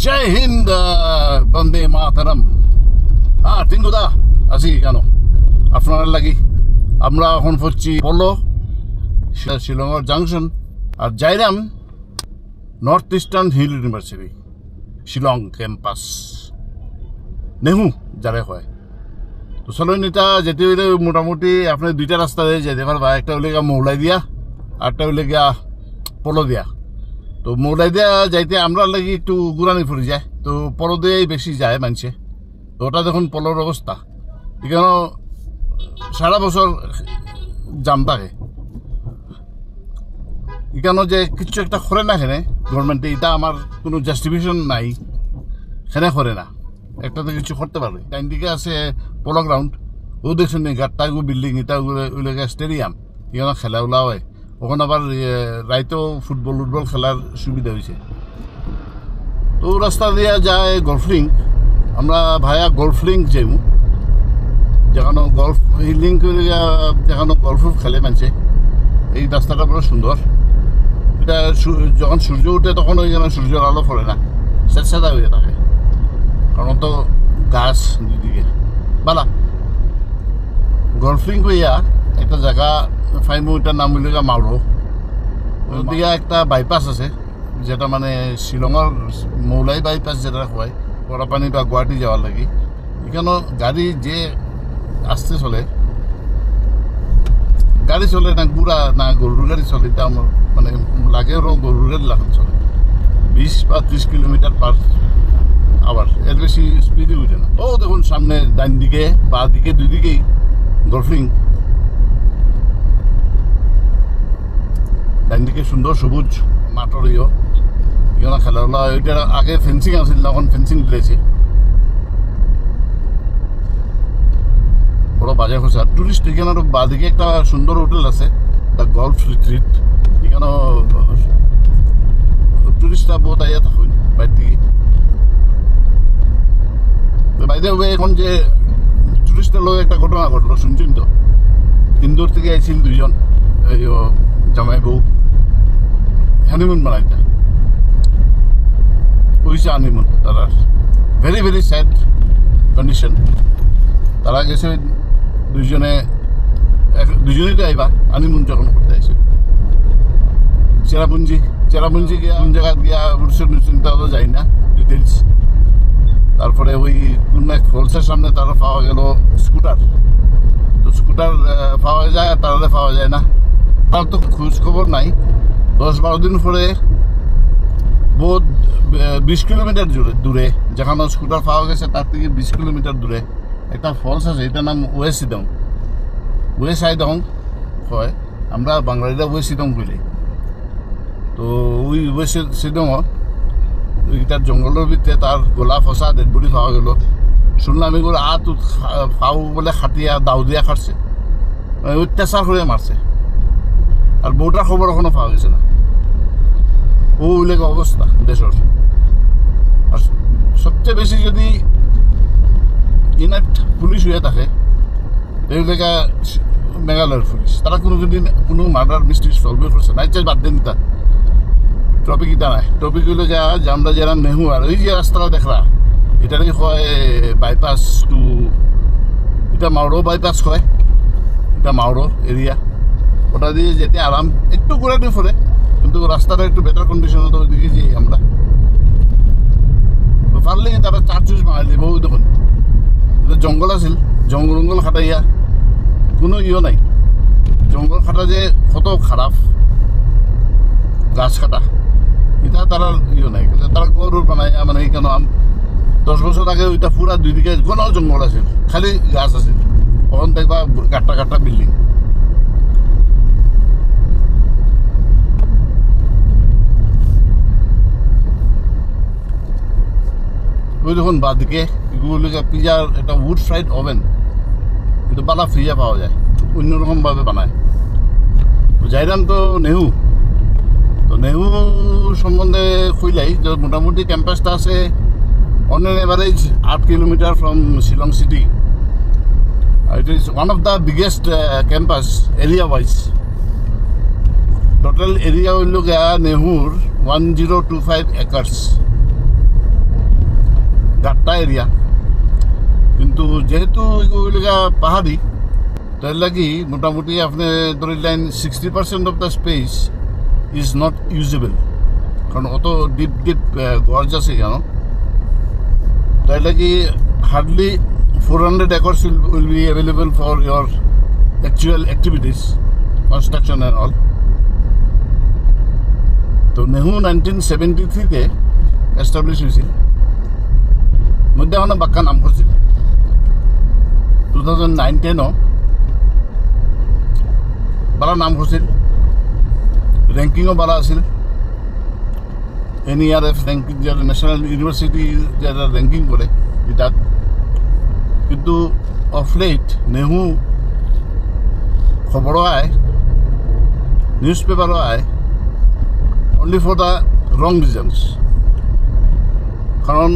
জয় হিন্দ, বন্দে মাতরম। টিঙ্কুদা আছি কেন আপনার লাগি। আমরা এখন পড়ছি পলো শিলংয়ের জাংশন আর যাইরাম North Eastern Hill University Shillong campus NEHU যারে হয়। তো চলুন এটা যেতে হইলে মোটামুটি আপনার দুইটা রাস্তা দিয়ে যেতে পারবা। একটা হইলে গিয়া মৌলাই দিয়া, আরটা হইলে গিয়া পলো দিয়া। তো মৌলাই দিয়া যাইতে আমরা লাগি একটু গুড়ানি ফুরি যায়, তো পলো দিয়েই বেশি যায় মানুষে। তো ওটা দেখুন পলোর অবস্থা, এখানে সারা বছর জাম থাকে। এখানে যে কিছু একটা করে না এখানে গভর্নমেন্টে, এটা আমার কোনো জাস্টিফিকেশন নাই। এখানে করে না, একটা তো কিছু করতে পারবে। টাইম দিকে আছে পলো গ্রাউন্ড, ও দেখছেন গাট্টাগু বিল্ডিং, এটা ওগুলো স্টেডিয়াম, এখানে খেলা উলা হয়। ওখানে আবার রাইতেও ফুটবল খেলার সুবিধা হয়েছে। তো রাস্তা দিয়ে যায় গল্ফলিং, আমরা ভায়া গল্ফলিং যাইমু, যেখানে গল্ফ হিলিং যেখানে গল্ফ খেলে মানছে। এই রাস্তাটা বড় সুন্দর। এটা যখন সূর্য উঠে তখন ওই যেন সূর্যের আলো পড়ে না, স্যাঁতস্যাঁতা হয়ে থাকে, কারণ তো গাছ দুদিকে বালা। গল্ফলিং কইয়া একটা জায়গা ফাইমু, এটার নাম হইল মাউরো। ওইদিকে একটা বাইপাস আছে, যেটা মানে শিলংয়ের মৌলাই বাইপাস যেটা হয় পরাপানি বা গুয়াহাটি যাওয়ার লাগি। এখানে গাড়ি যে আসতে চলে, গাড়ি চলে না গুড়া না গরুর গাড়ি চলে, এটা আমার মানে লাগে গরুর গাড়ি লাগান চলে 20 বা 30 কিলোমিটার পার আওয়ার, এর বেশি স্পিডে উঠে না। ও দেখুন সামনে ডান দিকে বা দিকে দুই দিকেই গল্ফলিং। ডান দিকে সুন্দর সবুজ মাঠর এখানে খেলাধুলা। ওইটার আগে ফেন্সিং আছিল, এখন ফেন্সিং দিয়েছে। বড় বাজার হচ্ছে। আর টুরিস্ট এখানে বাদিকে একটা সুন্দর হোটেল আছে, দ্য গল্ফ রিট্রিট। এখানে টুরিস্টরা বহুত আইয়া থাকুন বাইর থেকে। বাইরে এখন যে টুরিস্টের লোক একটা ঘটনা ঘটলো শুনছেন তো। ইন্দোর থেকে আইছিল দুইজন জামাই বউ, হানিমুন বানাইতে হয়েছে। হানিমুন তারা ভেরি ভেরি স্যাড কন্ডিশন। তারা গেছে দুজনেই তো আইবা হানিমুন যখন করতে আইছে চেরাপুঞ্জি গিয়া কোন জায়গা গিয়া উড়ছেন তাও যাই না ডিটেলস। তারপরে ওই কোন এক ফলসের সামনে তারা পাওয়া গেল স্কুটার। তো স্কুটার পাওয়া যায়, তারা পাওয়া যায় না, তার তো খোঁজ খবর নাই। 10-12 দিন পরে বহুত 20 কিলোমিটার দূরে যেখানে স্কুটার পাওয়া গেছে তার থেকে 20 কিলোমিটার দূরে একটা ফলস আছে, এটার নাম ওয়েসিদং হয়। আমরা বাঙালিরা ওয়েসিদং বলি। তো ওই ওয়েসিদং ওইটার জঙ্গলের ভিতরে তার গোলা ফসা ডেড বডি পাওয়া গেল। শুনলাম এগুলো ফাউ বলে খাটিয়া দাউ দিয়া খাটছে, অত্যাচার করে মারছে। আর বউটার খবর এখনো পাওয়া গেছে না। ও ওইলেগে অবস্থা দেশের। আর সবচেয়ে বেশি যদি ইনাক্ট পুলিশ হয়ে থাকে এইগুলো মেঘালয়ের পুলিশ, তারা কোনো মার্ডার মিস্ট্রি সলভই করছে না। বাদ দেন তা টপিক এটা নাই। টপিক হইলো যে আমরা যেরাম নেহু আর ওই যে রাস্তাটা দেখলা, এটাকে কয় বাইপাস টু, এটা মাউরো বাইপাস কয়, এটা মাউরো এরিয়া। ওটা দিয়ে যেতে আরাম, একটু ঘোরাতে ফোরে, কিন্তু রাস্তাটা একটু বেটার কন্ডিশনে তো ওইদিকে যাই আমরা। পারলে তারা চার্জ বানাই দিব। ওই দেখুন জঙ্গল আছিল, জঙ্গল খাটাইয়া কোনো নাই। জঙ্গল খাটা যে কত খারাপ, গাছ কাটা, এটা তারা নাই। তারা গরুর বানাইয়া মানে কেন 10 বছর আগে ওইটা পুরা দুই দিকে ঘন জঙ্গল আছিল, খালি গাছ আছিল। তখন দেখবা গাট্টা বিল্ডিং। ওই দেখুন বাদিকে পিজার একটা উড ফ্রাইড ওভেন, কিন্তু বালা ফ্রিজে পাওয়া যায়, অন্যরকমভাবে বানায়। যাইরাম তো নেহু, তো নেহু সম্বন্ধে কইলাই যে মোটামুটি ক্যাম্পাসটা আছে on an average 8 kilometre from Shillong city. It is one of the biggest campus area wise. Total area হইল গিয়া নেহুর 1025 একর্স। এরিয়া, কিন্তু যেহেতু এগুলো পাহাড়ি, তার লাগি মোটামুটি আপনি ধরিলেন 60% of the space is not usable, কারণ অত ডিপ ডিপ গর্জ আছে কেন, তাই লাগি hardly 400 acres will be available for your actual activities, construction and all. তো নেহু 1973-তে এস্টাবলিশ হয়েছিল, মধ্যে এখন বাক্কা নাম করছিল। 2009-10-ও বালা নাম করছিল, র্যাঙ্কিংও বালা আছিল। NERF র্যাঙ্কিং, যারা ন্যাশনাল ইউনিভার্সিটি যারা র্যাঙ্কিং করে এটা, কিন্তু অফ লেট নেহু খবরও আয়, নিউজ পেপারও আয়, only for the wrong reasons. কারণ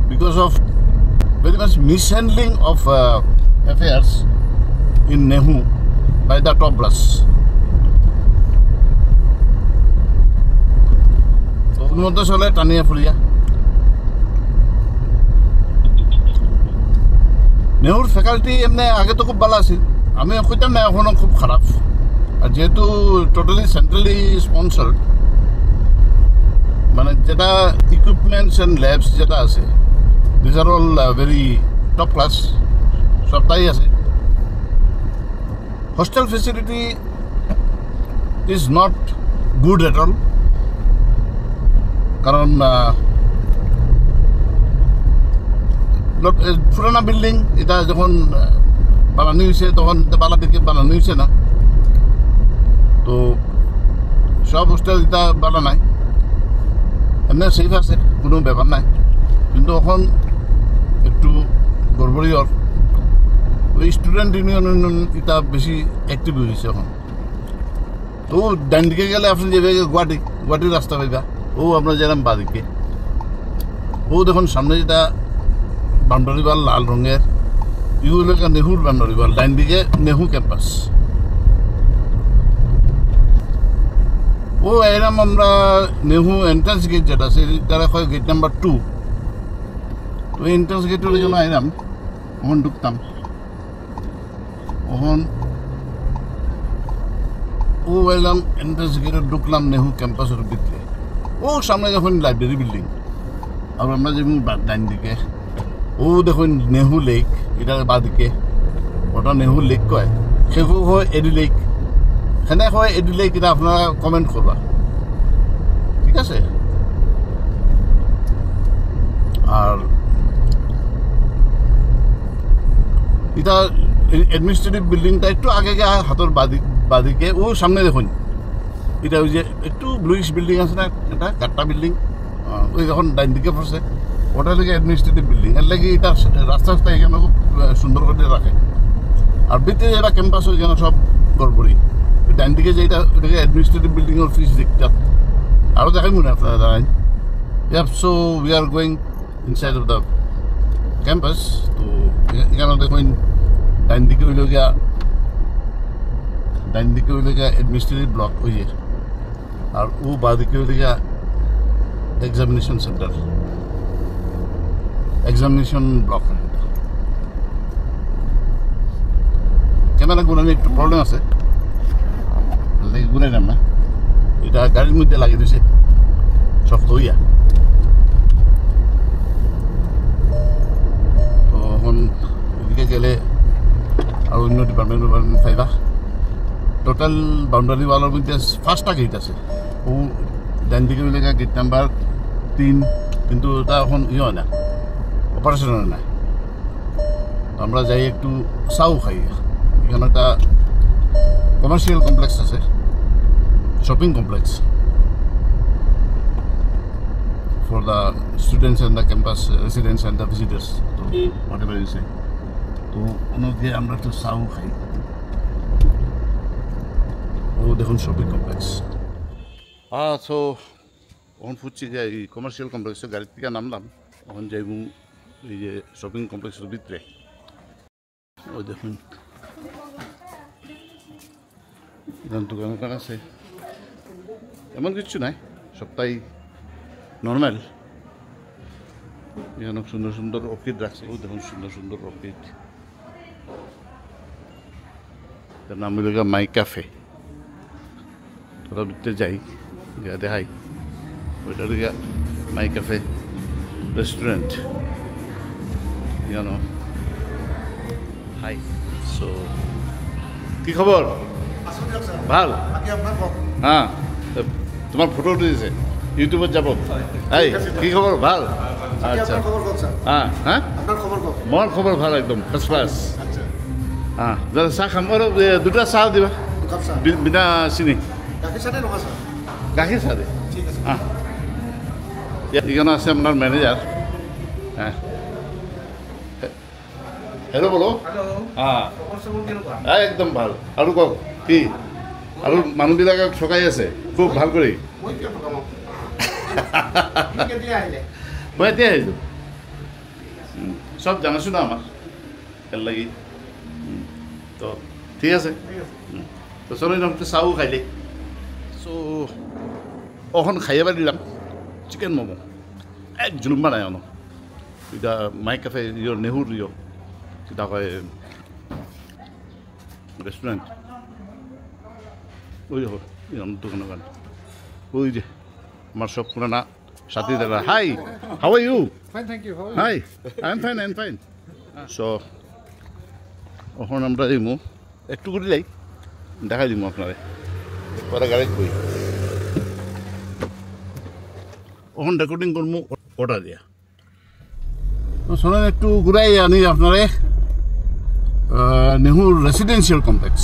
because of very much mishandling of affairs in Nehu by the top brass. ওর মধ্যে চলে টানিয়া ফুরিয়া। নেহুর ফ্যাকাল্টি এমনি আগে তো খুব ভালো আছিল, আমি কইতাম না এখনো খুব খারাপ। আর যেহেতু টোটালি সেন্ট্রালি স্পন্সার্ড, মানে যেটা ইকুইপমেন্টস অ্যান্ড ল্যাবস যেটা আছে, this are all very top class, সবটাই আছে। Hostel facility is not good at all, কারণ পুরানা বিল্ডিং, এটা যখন বানানো হয়েছে তখন বালা থেকে বানানো হয়েছে না, তো সব হোস্টেল এটা বানা নাই, এমনি সেফ আছে, কোনো ব্যাপার নাই। কিন্তু এখন একটু গড়বড়িয়র ওই স্টুডেন্ট ইউনিয়ন এটা বেশি অ্যাক্টিভ হয়েছে এখন। তো ডান দিকে গেলে আপনি যাবে গুয়াহাটির রাস্তা পাইবা, ও আপনার যেরকম বাদিকে, ও দেখুন সামনে যেটা বাউন্ডারি ওয়াল লাল রঙের, এগুলো নেহুর বাউন্ডারি ওয়াল, ডাইন দিকে নেহু ক্যাম্পাস। ও এরম আমরা নেহু এন্ট্রান্স গেট যেটা আছে, তারা হয় গেট নাম্বার 2, তো এন্ট্রান্স গেটের জন্য আইলাম, ওখান ঢুকতাম, ওখান ও এলাম এন্ট্রান্স গেটে ঢুকলাম নেহু ক্যাম্পাসের ভিতরে। ও সামনে যখন লাইব্রেরি বিল্ডিং, আর আমরা যেমন ডাইন দিকে ও দেখুন নেহু লেক, এটা বাদিকে ওটা নেহু লেক কয়, সেখানে হয় এডি লেক, সেনে হয় এডি লেক, এটা আপনারা কমেন্ট করবা, ঠিক আছে। আর এটা অ্যাডমিনিস্ট্রেটিভ বিল্ডিংটা একটু আগে গিয়ে হাতের বাদিকে, ও সামনে দেখুন এটা ওই যে একটু ব্লুইশ বিল্ডিং আছে না, এটা কাট্টা বিল্ডিং, ওই যখন ডাইন দিকে পড়ছে ওটা লাগে অ্যাডমিনিস্ট্রেটিভ বিল্ডিং, এর লাগে এটা রাস্তা এখানে খুব সুন্দর করে রাখে। আর ভিতরে যেটা ক্যাম্পাস ওইখানে সব গড়বড়ি, ডাইন দিকে যেটা ওটাকে অ্যাডমিনিস্ট্রেটিভ বিল্ডিংয়ের অফিস দেখতে, আরও দেখাই মনে আপনারা দাঁড়াই। So we are going inside of the campus. তো এখানে দেখুন ডাইন দিকে হইল গিয়া অ্যাডমিনিস্ট্রেটিভ ব্লক ওই, আর ও বাদিকে হইল গিয়া examination centre, examination block. Camera গুণানি একটু প্রবলেম আছে, গুণাই নাম না, এটা গাড়ির মধ্যে লাগিয়ে দিয়েছে শক্ত হইয়া। তো এখন এদিকে গেলে আর অন্য ডিপার্টমেন্ট পাইবা। টোটাল বাউন্ডারি ওয়ালের মধ্যে 5টা গেট আছে, ও ডান দিকে মিলে গেট নাম্বার 3, কিন্তু ওটা এখন হয় না, অপারেশন হয় না। আমরা যাই একটু চাও খাই, এখানে একটা কমার্শিয়াল কমপ্লেক্স আছে, shopping complex for the students and the campus residents and the visitors, তো হোয়াট এভার ইউ সে। তো ওনাকে আমরা একটু চাও খাই, ও দেখুন শপিং কমপ্লেক্স। সো ওখান ফুটছি যে এই কমার্শিয়াল কমপ্লেক্সে গাড়ির থেকে নামলাম, ওখান যাইব এই যে শপিং কমপ্লেক্সের ভিতরে। ও দেখুন এখানে দোকান আছে, এমন কিছু নাই, সবটাই নর্মাল। এখানে সুন্দর সুন্দর অর্কিড রাখছে ও দেখুন সুন্দর সুন্দর অর্কিড তার নাম হইল মাই ক্যাফে তোরা ভিতরে যাই দেখাই ওইটা হইল মাই ক্যাফে রেস্টুরেন্ট জানো হাই সো কি খবর ভাল হ্যাঁ তোমার ফটো উঠেছে ইউটিউবত যাব এই কি খবর ভাল আচ্ছা হ্যাঁ হ্যাঁ মোৰ খবৰ ভাল একদম ফাৰ্ষ্ট ক্লাছ হ্যাঁ দাদা চাহ খাম আৰু দুটা চাহ দিবা বিনা চিনি গাখীৰ চাহ দে হ্যাঁ এখানে আছে আপনার ম্যানেজার হ্যাঁ হ্যালো বলো হ্যাঁ একদম ভাল আৰু কওক কি আৰু মানুহবিলাকক ঠকাই আছে খুব ভাল কৰি মই এতিয়া আহিছোঁ চব জানাছোঁ না আমাৰ ভাল লাগি তো ঠিক আছে তো চলো নামটো চাহো খাইলে চ' অখন খাই এবাৰ দিলাম চিকেন ম'ম' এক জুলুম বানাই অন এতিয়া মাই কেফে ইয়ৰ নেহুৰ ইয়ৰ কিতা কয় রেস্টুরেন্ট ওই দেখো দোকানের গান ওই যে আমার সব পুরানা সাথী দাদা hi how are you Fine, thank you. How are you? Hi I am fine so এখন আমরা দিমু একটু করে যাই দেখাই দিমু আপনারে পরে গাড়ি বই ওখান রেকর্ডিং করবো অর্ডার দিয়া শোনেন একটু ঘুরাই আনি আপনারে নেহুর রেসিডেন্সিয়াল কমপ্লেক্স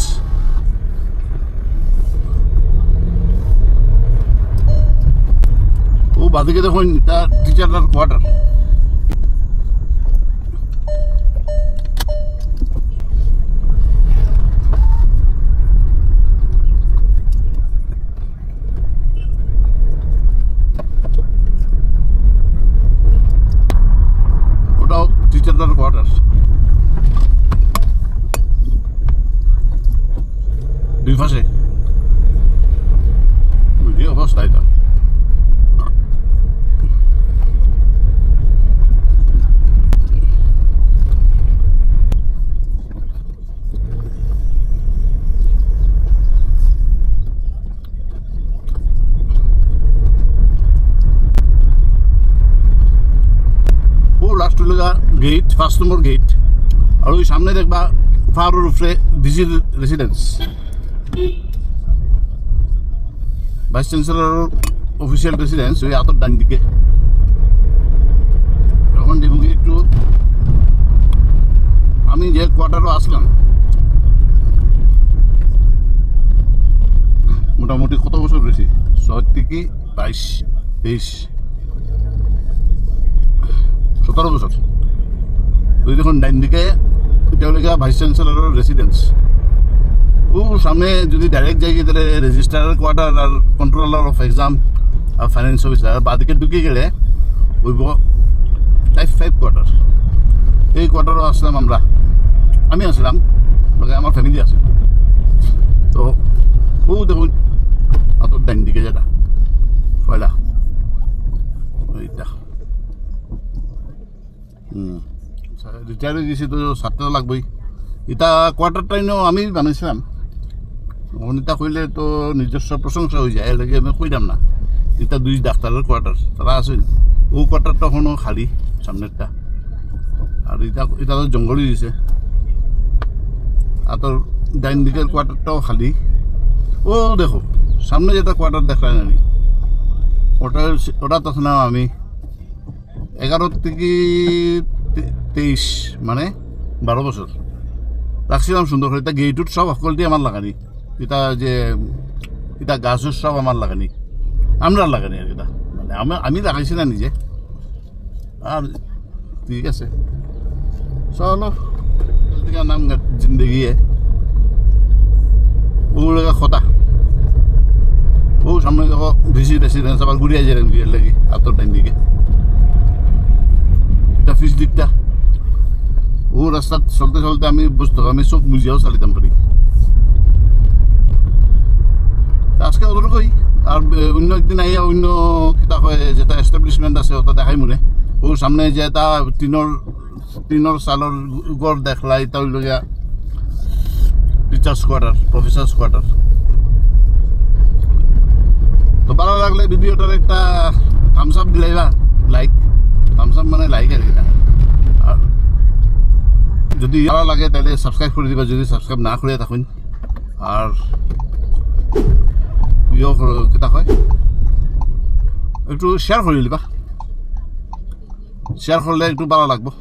ও বাদিকে দেখুন এটা টিচারটার কোয়ার্টার ওটাও টিচারটার কোয়ার্টার দুই পাশে কি অবস্থা এটা লাস্ট হইল গেট 1 নম্বর গেট আর ওই সামনে দেখবা ফারুর উপরে DG residence vice chancellor official residence ওই আতর ডান দিকে তখন দেখুন একটু আমি যে কোয়ার্টারও আসলাম মোটামুটি কত বছর রয়েছি 6 থেকে 22 23 17 বছর ওই দেখুন ডাইন দিকে এটা হলো ভাইস চ্যান্সেলরের রেসিডেন্স ও সামনে যদি ডাইরেক্ট যাই তাহলে রেজিস্ট্রার কোয়ার্টার আর কন্ট্রোলার অফ এক্সাম আর ফাইন্যান্স অফিসার আর বাদিকে ঢুকে গেলে ওইব টাইপ 5 কোয়ার্টার এই কোয়ার্টারও আসলাম আমি আসলাম আমার ফ্যামিলি আছে তো ও দেখুন অত ডাইন দিকে যেটা পয়লা ওইটা রিটায়ার হয়ে গেছি তো 7 টাকা লাগবেই এটা কোয়ার্টারটাইনও আমি বানাইছিলাম এটা কইলে তো নিজস্ব প্রশংসা হয়ে যায় এর লাগে আমি কইলাম না এটা 2 ডাক্তারের কোয়ার্টার তারা আছে ও কোয়ার্টারটা এখনো খালি সামনেরটা আর এটা তো জঙ্গলই দিছে আর তোর ডাইন দিকের কোয়ার্টারটাও খালি ও দেখো সামনে যেটা কোয়ার্টার দেখলাম আমি ওটা তখন আমি 11 থেকে 23 মানে 12 বছর রাখছিলাম সুন্দর করে এটা গেটুট সব সকল দিয়ে আমার লাগানি এটা গাছও সব আমার লাগানি আমরা লাগানি আর এটা মানে আমি লাগাইছি না নিজে আর ঠিক আছে চলো নাম জিন্দগি ওগুলো খতা ও সামনে দেখো ভিসি রেসিডেন্স আবার ঘুরিয়ে যাবেন বিয়ের লাগি আতর টাইম দিকে এটা ফিস দিকটা ও রাস্তা চলতে চলতে আমি বুঝতে আমি চোখ মুজিয়াও চালিতাম পারি আজকে ওদেরকই আর অন্য একদিন আইয়া অন্য কিতা হয় যেটা এস্টাবলিশমেন্ট আছে ওটা দেখাই মনে ও সামনে যে এটা টিনৰ চালৰ গড় দেখলা এটা হইলগিয়া টিচার্স কোয়ার্টার প্রফেসর্স কোয়ার্টার তো ভালো লাগলে ভিডিওটার একটা থামস আপ দিলাইবা লাইক থামস আপ মানে লাইক আর কিনা আর যদি ভালো লাগে তাহলে সাবস্ক্রাইব করে দিবা যদি সাবস্ক্রাইব না করে থাকুন আর কেটা হয় একটু শেয়ার করে দিবা শেয়ার করলে একটু ভালো লাগবো